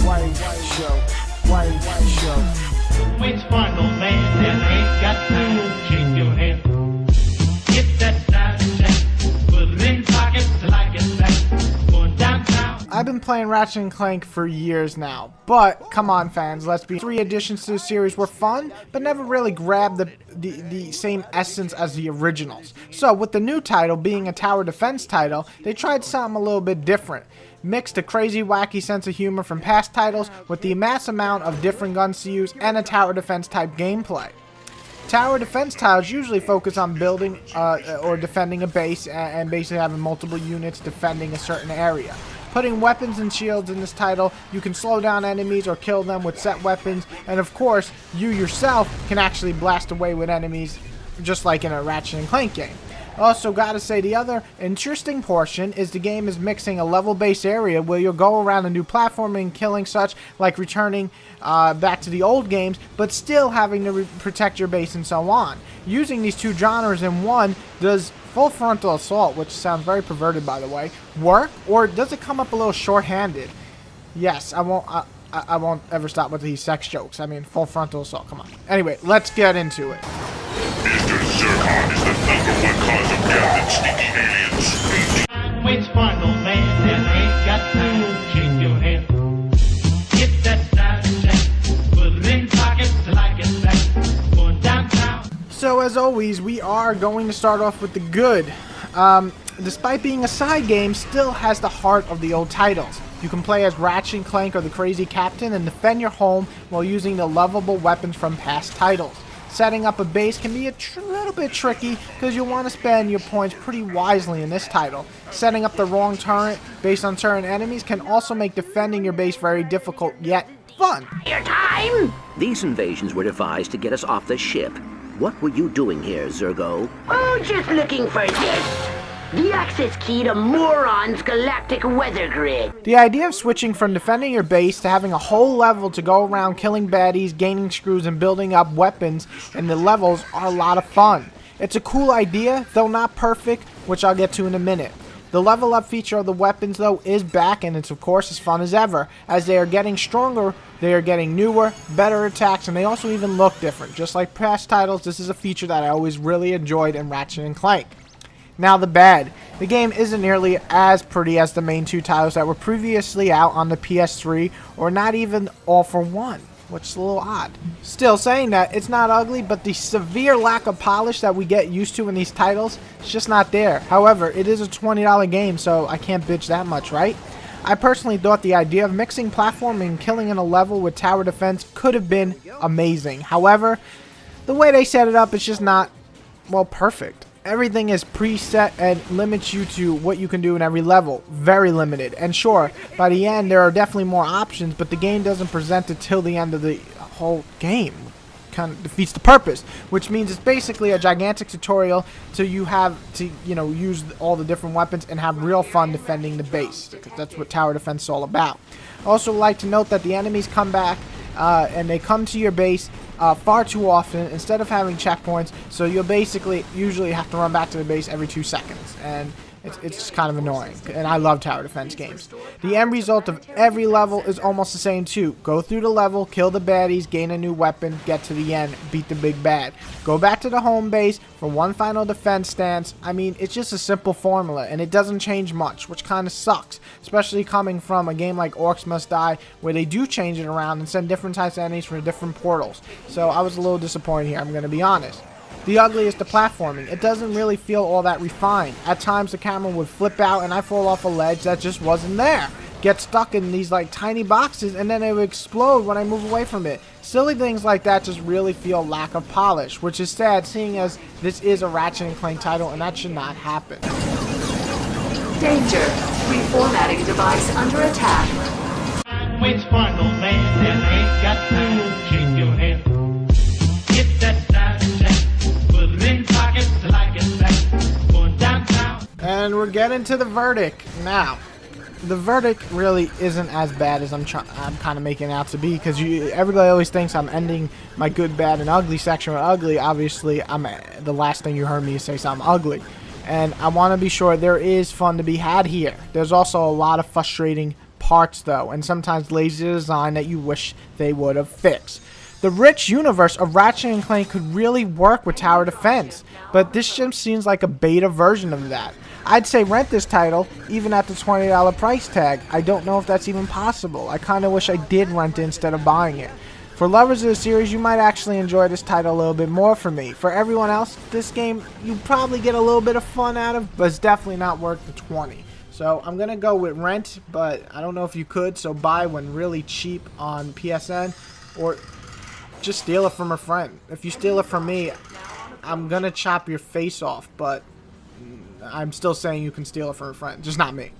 White show. Wait, Frontal, man, then ain't got time to shake your head. Get that side check, put it in pockets like it's back. Going downtown. I've been playing Ratchet and Clank for years now, but come on fans, let's be 3 additions to the series were fun, but never really grabbed the same essence as the originals. So with the new title being a tower defense title, they tried something a little bit different. Mixed a crazy wacky sense of humor from past titles with the mass amount of different guns to use and a tower defense type gameplay. Tower defense titles usually focus on building or defending a base and basically having multiple units defending a certain area. Putting weapons and shields in this title, you can slow down enemies or kill them with set weapons, and of course, you yourself can actually blast away with enemies just like in a Ratchet and Clank game. Also, gotta say, the other interesting portion is the game is mixing a level-based area where you'll go around and do platforming, killing such, like returning back to the old games, but still having to protect your base and so on. Using these two genres in one, does full frontal assault, which sounds very perverted by the way, work, or does it come up a little short-handed? Yes, I won't ever stop with these sex jokes. I mean, full frontal assault, come on. Anyway, let's get into it. Mr. Zircon is the #1 cause of death in sneaky aliens. Wait, Frontal, man, then ain't got time to shake your head. Get that side check, put it in pockets like it's back. Going downtown. So as always, we are going to start off with the good. Despite being a side game, still has the heart of the old titles. You can play as Ratchet and Clank or the Crazy Captain and defend your home while using the lovable weapons from past titles. Setting up a base can be a little bit tricky because you'll want to spend your points pretty wisely in this title. Setting up the wrong turret based on certain enemies can also make defending your base very difficult yet fun. Your time? These invasions were devised to get us off the ship. What were you doing here, Zergo? Oh, just looking for this. The access key to Moron's galactic weather grid. The idea of switching from defending your base to having a whole level to go around killing baddies, gaining screws, and building up weapons in the levels are a lot of fun. It's a cool idea, though not perfect, which I'll get to in a minute. The level up feature of the weapons though is back, and it's of course as fun as ever. As they are getting stronger, they are getting newer, better attacks, and they also even look different. Just like past titles, this is a feature that I always really enjoyed in Ratchet and Clank. Now the bad. The game isn't nearly as pretty as the main two titles that were previously out on the PS3, or not even All for One, which is a little odd. Still saying that, it's not ugly, but the severe lack of polish that we get used to in these titles is just not there. However, it is a $20 game, so I can't bitch that much, right? I personally thought the idea of mixing platforming and killing in a level with tower defense could have been amazing. However, the way they set it up is just not, well, perfect. Everything is preset and limits you to what you can do in every level. Very limited. And sure, by the end there are definitely more options, but the game doesn't present it till the end of the whole game. Kind of defeats the purpose, which means it's basically a gigantic tutorial so you have to, use all the different weapons and have real fun defending the base, because that's what tower defense is all about. Also like to note that the enemies come back and they come to your base far too often instead of having checkpoints, so you'll basically usually have to run back to the base every 2 seconds, and it's just kind of annoying. And I love tower defense games. The end result of every level is almost the same too. Go through the level, kill the baddies, gain a new weapon, get to the end, beat the big bad. Go back to the home base for one final defense stance. I mean, it's just a simple formula, and it doesn't change much, which kind of sucks, especially coming from a game like Orcs Must Die, where they do change it around and send different types of enemies from different portals. So I was a little disappointed here, I'm going to be honest. The ugly is the platforming. It doesn't really feel all that refined. At times the camera would flip out and I fall off a ledge that just wasn't there. Get stuck in these like tiny boxes and then it would explode when I move away from it. Silly things like that just really feel lack of polish, which is sad seeing as this is a Ratchet and Clank title and that should not happen. Danger. Reformatting device under attack. Wait, Frontal, man, then ain't got time to shake your head. Get that side check. Put it in pockets like it's back. Going downtown. And we're getting to the verdict now. The verdict really isn't as bad as I'm kind of making it out to be, because everybody always thinks I'm ending my good, bad, and ugly section with ugly. Obviously, the last thing you heard me say is I'm ugly, and I want to be sure there is fun to be had here. There's also a lot of frustrating parts though, and sometimes lazy design that you wish they would have fixed. The rich universe of Ratchet and Clank could really work with tower defense, but this just seems like a beta version of that. I'd say rent this title, even at the $20 price tag. I don't know if that's even possible. I kinda wish I did rent it instead of buying it. For lovers of the series, you might actually enjoy this title a little bit more for me. For everyone else, this game you probably get a little bit of fun out of, but it's definitely not worth the 20. So I'm going to go with rent, but I don't know if you could, so buy when really cheap on PSN, or just steal it from a friend. If you steal it from me, I'm going to chop your face off, but I'm still saying you can steal it from a friend, just not me.